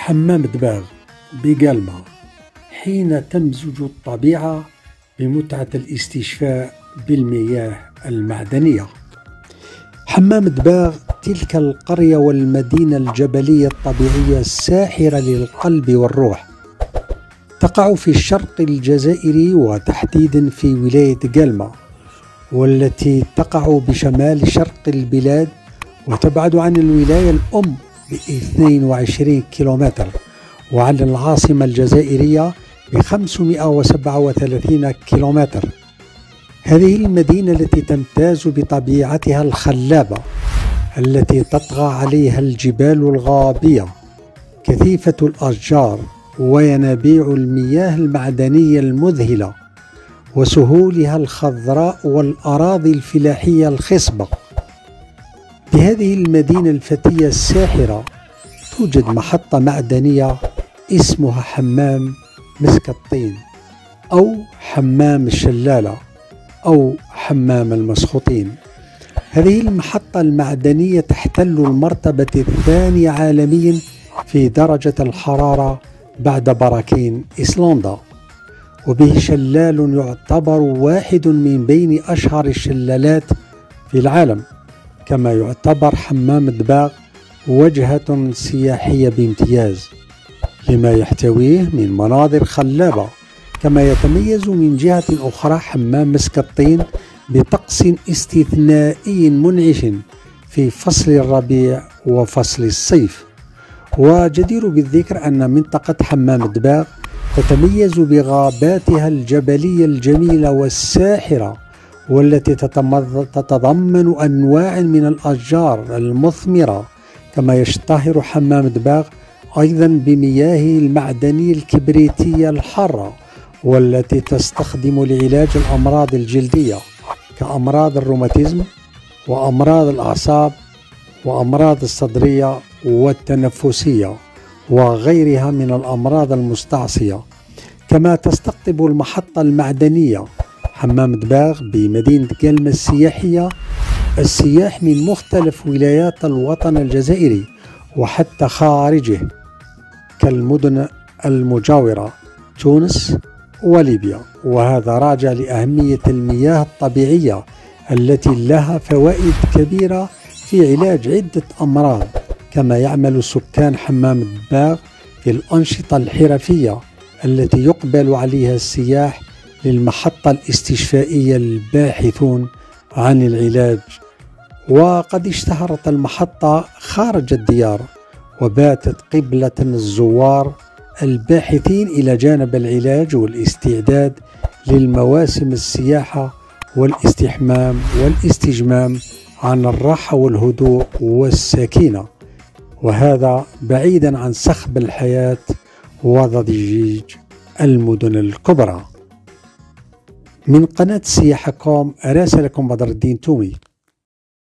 حمام دباغ بقلمة حين تمزج الطبيعة بمتعة الاستشفاء بالمياه المعدنية. حمام دباغ تلك القرية والمدينة الجبلية الطبيعية الساحرة للقلب والروح، تقع في الشرق الجزائري وتحديدا في ولاية قلمة، والتي تقع بشمال شرق البلاد وتبعد عن الولاية الأم ب 22 كيلومتر، وعن العاصمة الجزائرية ب 537 كيلومتر. هذه المدينة التي تمتاز بطبيعتها الخلابة التي تطغى عليها الجبال الغابية كثيفة الأشجار وينابيع المياه المعدنية المذهلة وسهولها الخضراء والأراضي الفلاحية الخصبة. بهذه المدينة الفتية الساحرة توجد محطة معدنية اسمها حمام مسك الطين أو حمام الشلالة أو حمام المسخوطين. هذه المحطة المعدنية تحتل المرتبة الثانية عالميا في درجة الحرارة بعد براكين إيسلندا، وبه شلال يعتبر واحد من بين أشهر الشلالات في العالم، كما يعتبر حمام دباغ وجهة سياحية بامتياز لما يحتويه من مناظر خلابة. كما يتميز من جهة أخرى حمام مسك الطين بطقس استثنائي منعش في فصل الربيع وفصل الصيف. وجدير بالذكر أن منطقة حمام دباغ تتميز بغاباتها الجبلية الجميلة والساحرة، والتي تتضمن أنواع من الأشجار المثمرة. كما يشتهر حمام دباغ أيضا بمياهه المعدنية الكبريتية الحارة، والتي تستخدم لعلاج الأمراض الجلدية كأمراض الروماتيزم وأمراض الأعصاب وأمراض الصدرية والتنفسية وغيرها من الأمراض المستعصية. كما تستقطب المحطة المعدنية حمام دباغ بمدينة قلمة السياحية السياح من مختلف ولايات الوطن الجزائري وحتى خارجه كالمدن المجاورة تونس وليبيا، وهذا راجع لأهمية المياه الطبيعية التي لها فوائد كبيرة في علاج عدة أمراض. كما يعمل سكان حمام دباغ في الأنشطة الحرفية التي يقبل عليها السياح للمحطة الاستشفائية الباحثون عن العلاج. وقد اشتهرت المحطة خارج الديار وباتت قبلة الزوار الباحثين إلى جانب العلاج والاستعداد للمواسم السياحة والاستحمام والاستجمام عن الراحة والهدوء والسكينة، وهذا بعيدا عن صخب الحياة وضجيج المدن الكبرى. من قناة سياحة كوم، أراسلكم بدر الدين تومي.